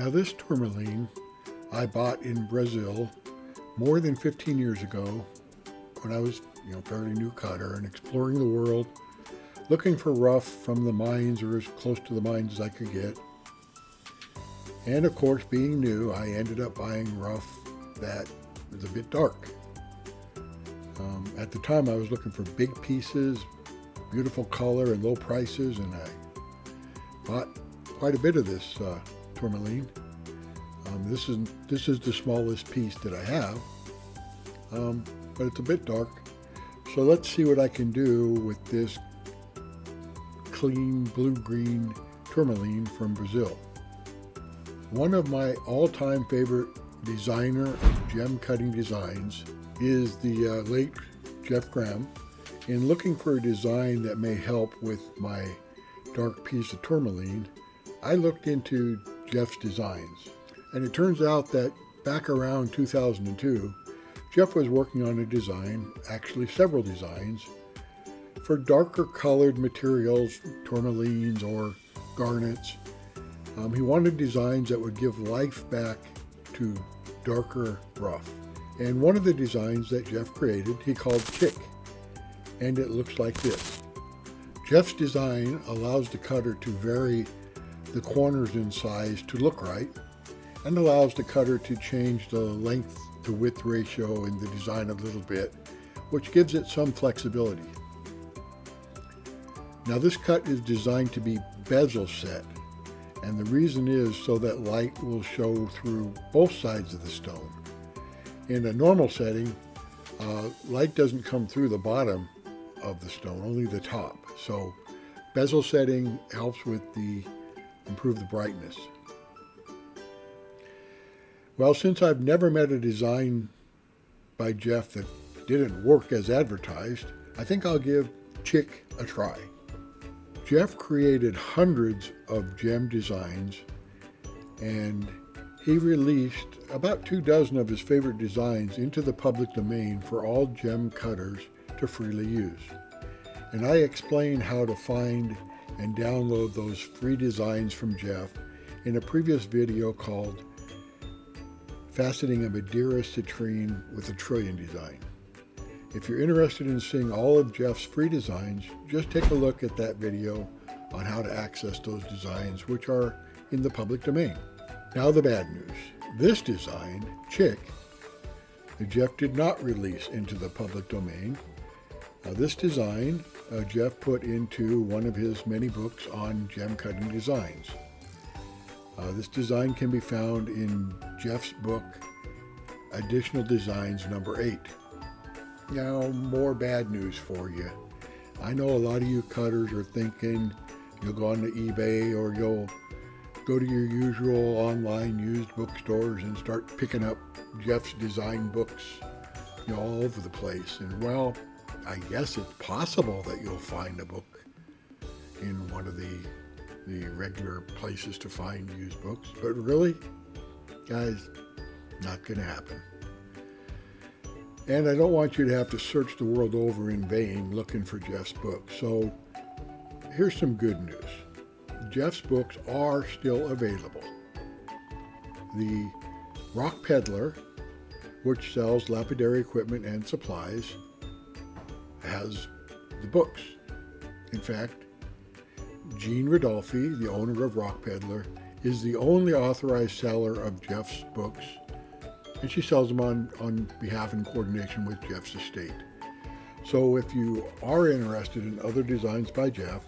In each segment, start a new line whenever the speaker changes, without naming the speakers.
Now this tourmaline I bought in Brazil more than 15 years ago when I was, fairly new cutter and exploring the world, looking for rough from the mines or as close to the mines as I could get. And of course, being new, I ended up buying rough that was a bit dark. At the time, I was looking for big pieces, beautiful color, and low prices, and I bought quite a bit of this tourmaline. This is the smallest piece that I have, but it's a bit dark. So let's see what I can do with this clean blue-green tourmaline from Brazil. One of my all-time favorite designer of gem cutting designs is the late Jeff Graham. In looking for a design that may help with my dark piece of tourmaline, I looked into Jeff's designs. And it turns out that back around 2002, Jeff was working on a design, actually several designs, for darker colored materials, tourmalines or garnets. He wanted designs that would give life back to darker rough. And one of the designs that Jeff created, he called Chick, and it looks like this. Jeff's design allows the cutter to vary the corners in size to look right, and allows the cutter to change the length to width ratio in the design a little bit, which gives it some flexibility. Now this cut is designed to be bezel set, and the reason is so that light will show through both sides of the stone. In a normal setting, light doesn't come through the bottom of the stone, only the top. So bezel setting helps with improve the brightness. Well, since I've never met a design by Jeff that didn't work as advertised, I think I'll give Chick a try. Jeff created hundreds of gem designs, and he released about 24 of his favorite designs into the public domain for all gem cutters to freely use. And I explain how to find and download those free designs from Jeff in a previous video called Faceting a Madeira Citrine with a Trillion Design. If you're interested in seeing all of Jeff's free designs, just take a look at that video on how to access those designs, which are in the public domain. Now the bad news. This design, Chick, Jeff did not release into the public domain. This design, Jeff put into one of his many books on gem cutting designs. This design can be found in Jeff's book, Additional Designs number 8. Now, more bad news for you. I know a lot of you cutters are thinking you'll go on to eBay or you'll go to your usual online used bookstores and start picking up Jeff's design books, all over the place. And well, I guess it's possible that you'll find a book in one of the regular places to find used books, but really, guys, not going to happen. And I don't want you to have to search the world over in vain looking for Jeff's books. So here's some good news. Jeff's books are still available. The Rock Peddler, which sells lapidary equipment and supplies, has the books. In fact, Jean Rodolfi, the owner of Rock Peddler, is the only authorized seller of Jeff's books, and she sells them on behalf and coordination with Jeff's estate. So if you are interested in other designs by Jeff,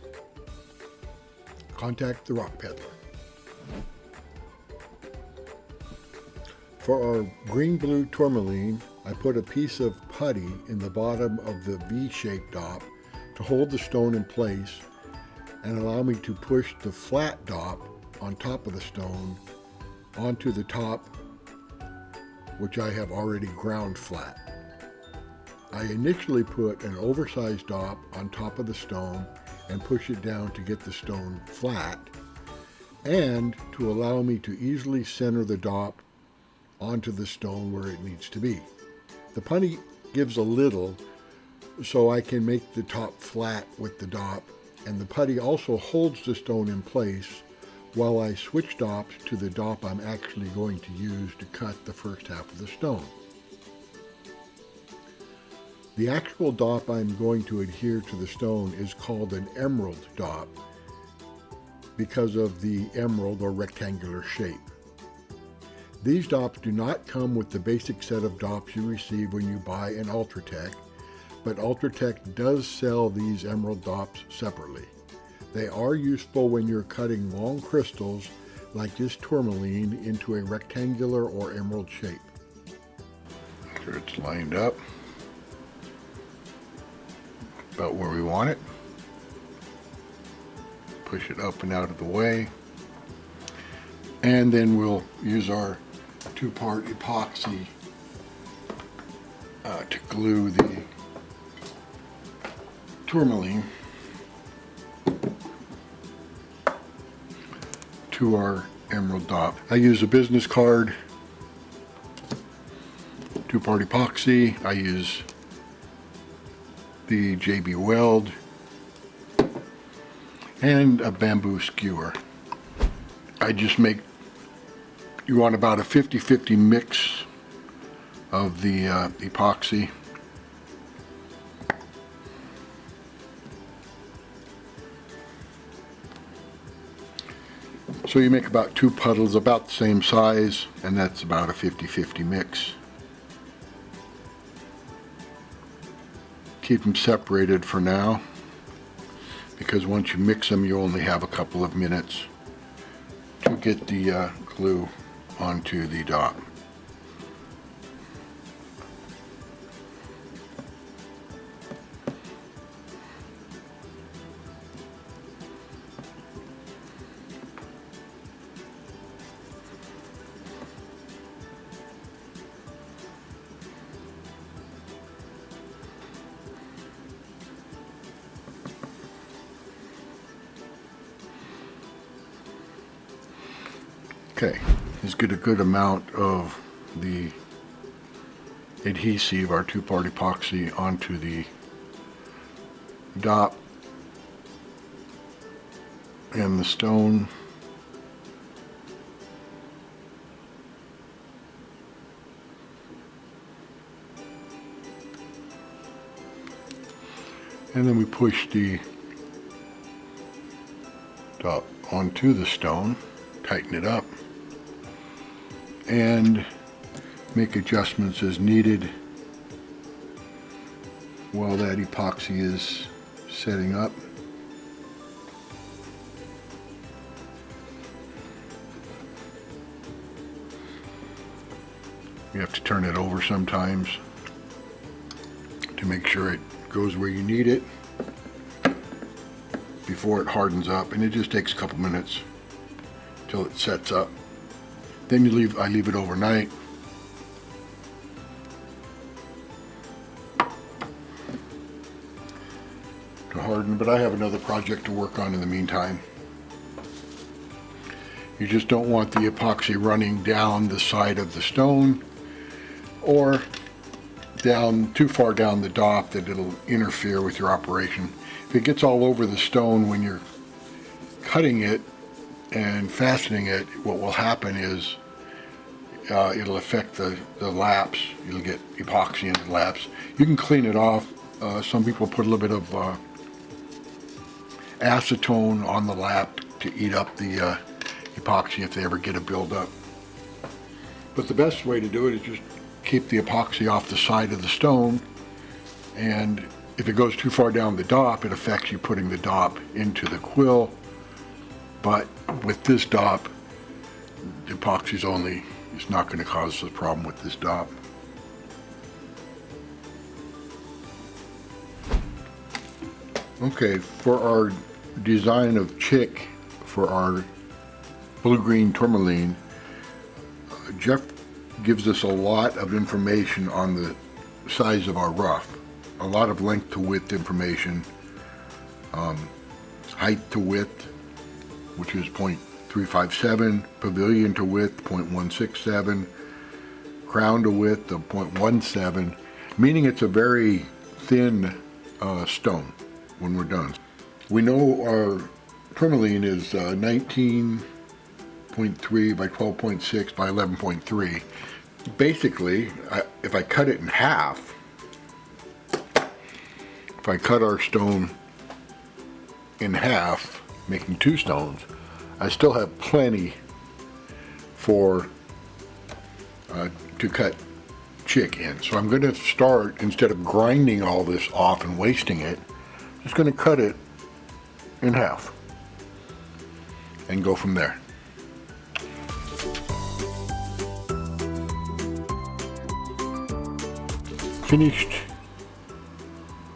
contact the Rock Peddler. For our green-blue tourmaline, I put a piece of putty in the bottom of the V-shaped dop to hold the stone in place and allow me to push the flat dop on top of the stone onto the top, which I have already ground flat. I initially put an oversized dop on top of the stone and push it down to get the stone flat, and to allow me to easily center the dop onto the stone where it needs to be. The putty gives a little, so I can make the top flat with the dop, and the putty also holds the stone in place while I switch dops to the dop I'm actually going to use to cut the first half of the stone. The actual dop I'm going to adhere to the stone is called an emerald dop because of the emerald or rectangular shape. These dops do not come with the basic set of dops you receive when you buy an Ultratech, but Ultratech does sell these emerald dops separately. They are useful when you're cutting long crystals like this tourmaline into a rectangular or emerald shape. Make sure it's lined up about where we want it. Push it up and out of the way. And then we'll use our two-part epoxy to glue the tourmaline to our emerald dop. I use a business card, two-part epoxy. I use the JB Weld and a bamboo skewer. I just make, you want about a 50-50 mix of the epoxy. So you make about 2 puddles about the same size, and that's about a 50-50 mix. Keep them separated for now, because once you mix them you only have a couple of minutes to get the glue onto the dop. Okay, let's get a good amount of the adhesive, our two-part epoxy, onto the dop and the stone. And then we push the dop onto the stone, tighten it up, and make adjustments as needed while that epoxy is setting up. You have to turn it over sometimes to make sure it goes where you need it before it hardens up, and it just takes a couple minutes till it sets up. Then I leave it overnight. To harden, but I have another project to work on in the meantime. You just don't want the epoxy running down the side of the stone or down too far down the dop that it'll interfere with your operation. If it gets all over the stone when you're cutting it and fastening it, what will happen is it'll affect the laps. You'll get epoxy in the laps. You can clean it off. Some people put a little bit of acetone on the lap to eat up the epoxy if they ever get a buildup. But the best way to do it is just keep the epoxy off the side of the stone, and if it goes too far down the dop, it affects you putting the dop into the quill. But with this dop, the epoxy's only, it's not going to cause a problem with this dop. Okay, for our design of chick for our blue-green tourmaline, Jeff gives us a lot of information on the size of our ruff. A lot of length to width information, height to width, which is 0.357, pavilion to width 0.167, crown to width of 0.17, meaning it's a very thin stone when we're done. We know our tourmaline is 19 12.3 by 12.6 by 11.3. Basically, if I cut it in half, if I cut our stone in half, making 2 stones, I still have plenty for to cut chick in. So I'm going to start, instead of grinding all this off and wasting it, just going to cut it in half and go from there. Finished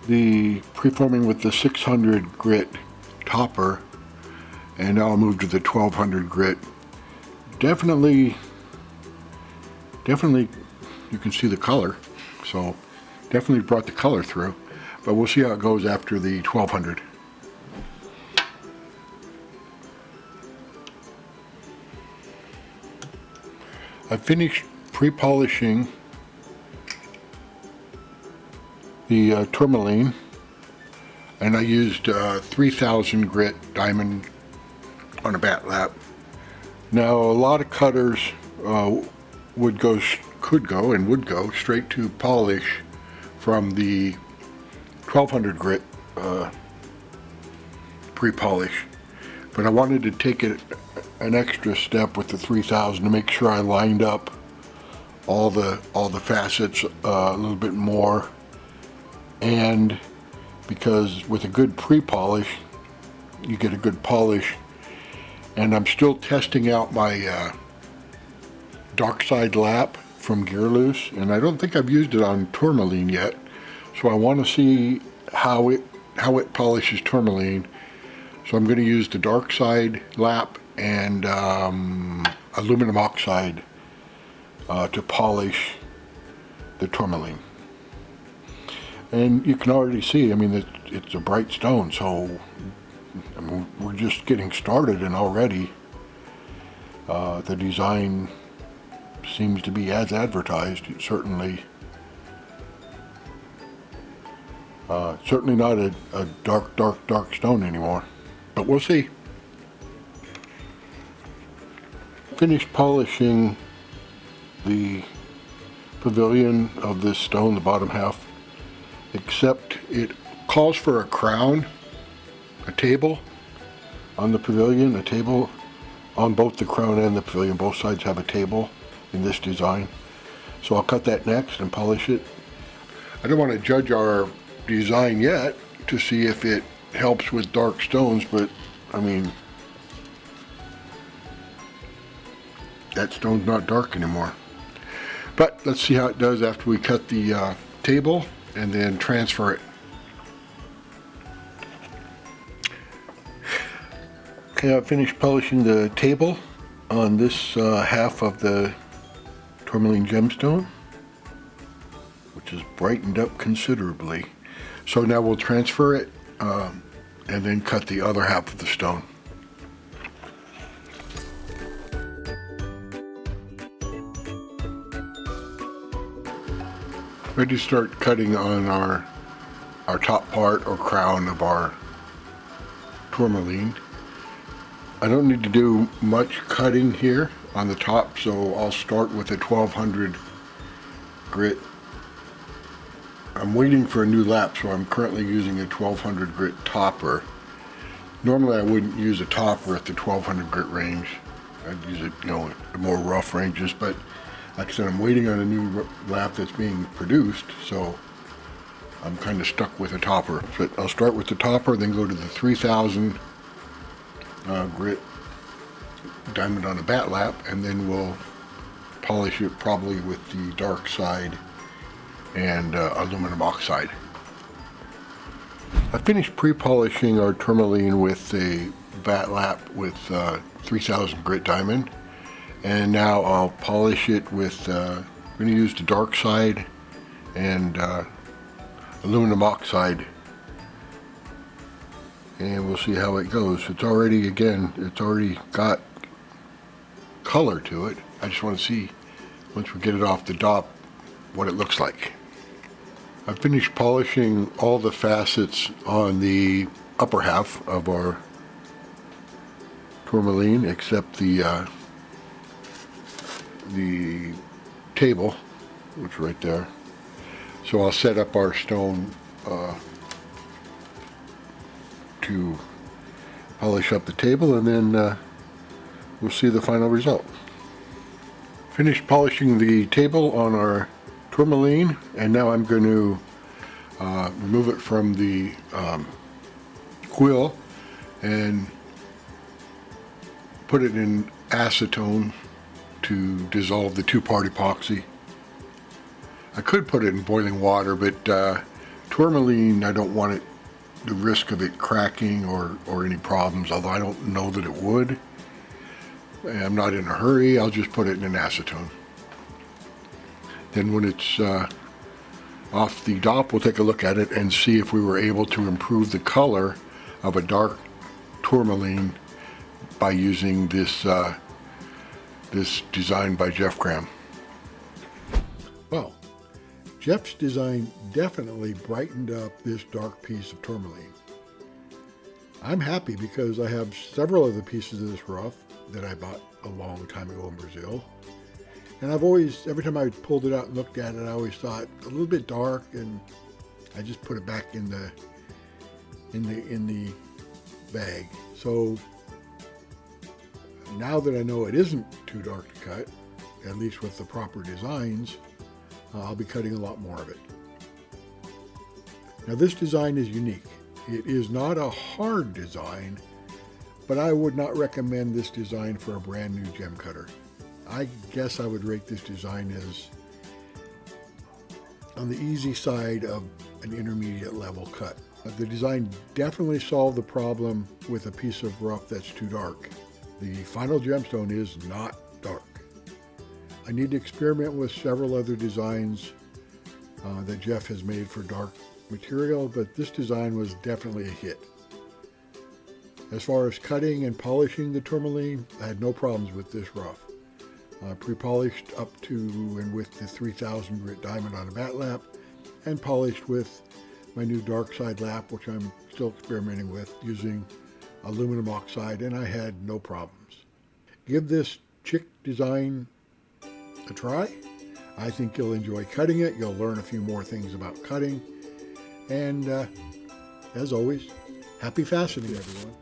the preforming with the 600 grit topper, and now I'll move to the 1200 grit. Definitely you can see the color, so definitely brought the color through, but we'll see how it goes after the 1200. I finished pre-polishing the Tourmaline, and I used 3000 grit diamond on a bat lap. Now a lot of cutters would go straight to polish from the 1200 grit pre-polish, but I wanted to take it an extra step with the 3000 to make sure I lined up all the facets a little bit more, and because with a good pre-polish you get a good polish. And I'm still testing out my dark side lap from Gear Loose, and I don't think I've used it on Tourmaline yet, so I want to see how it polishes Tourmaline. So I'm going to use the dark side lap and aluminum oxide to polish the Tourmaline. And you can already see, I mean, it's a bright stone, so I mean, we're just getting started, and already the design seems to be as advertised. It's certainly not a dark stone anymore, but we'll see. Finished polishing the pavilion of this stone, the bottom half, except it calls for a crown, a table on the pavilion, a table on both the crown and the pavilion. Both sides have a table in this design. So I'll cut that next and polish it. I don't want to judge our design yet to see if it helps with dark stones, but I mean, that stone's not dark anymore. But let's see how it does after we cut the table and then transfer it. Okay, I finished polishing the table on this half of the Tourmaline gemstone, which is brightened up considerably. So now we'll transfer it and then cut the other half of the stone. Ready to start cutting on our top part or crown of our Tourmaline. I don't need to do much cutting here on the top, so I'll start with a 1200 grit. I'm waiting for a new lap, so I'm currently using a 1200 grit topper. Normally I wouldn't use a topper at the 1200 grit range. I'd use it, at more rough ranges, but like I said, I'm waiting on a new lap that's being produced, so I'm kind of stuck with a topper. But I'll start with the topper, then go to the 3000 grit diamond on a bat lap, and then we'll polish it probably with the dark side and aluminum oxide. I finished pre-polishing our Tourmaline with a bat lap with 3000 grit diamond, and now I'll polish it with, I'm going to use the dark side and aluminum oxide, and we'll see how it goes. It's already got color to it. I just want to see, once we get it off the top, what it looks like. I've finished polishing all the facets on the upper half of our Tourmaline except the the table, which is right there. So I'll set up our stone to polish up the table, and then we'll see the final result. Finished polishing the table on our tourmaline, and now I'm going to remove it from the quill and put it in acetone to dissolve the two-part epoxy. I could put it in boiling water, but tourmaline, I don't want the risk of it cracking or any problems, although I don't know that it would. I'm not in a hurry. I'll just put it in an acetone. Then when it's off the DOP, we'll take a look at it and see if we were able to improve the color of a dark tourmaline by using this this design by Jeff Graham. Well, Jeff's design definitely brightened up this dark piece of tourmaline. I'm happy because I have several other pieces of this rough that I bought a long time ago in Brazil. And I've always, every time I pulled it out and looked at it, I always thought a little bit dark, and I just put it back in the bag. So now that I know it isn't too dark to cut, at least with the proper designs, I'll be cutting a lot more of it. Now this design is unique. It is not a hard design, but I would not recommend this design for a brand new gem cutter. I guess I would rate this design as on the easy side of an intermediate level cut. The design definitely solved the problem with a piece of rough that's too dark. The final gemstone is not dark. I need to experiment with several other designs that Jeff has made for dark material, but this design was definitely a hit. As far as cutting and polishing the tourmaline, I had no problems with this rough. Pre-polished up to and with the 3000 grit diamond on a bat lap, and polished with my new dark side lap, which I'm still experimenting with using aluminum oxide, and I had no problems. Give this chick design a try. I think you'll enjoy cutting it. You'll learn a few more things about cutting. And as always, happy faceting, everyone.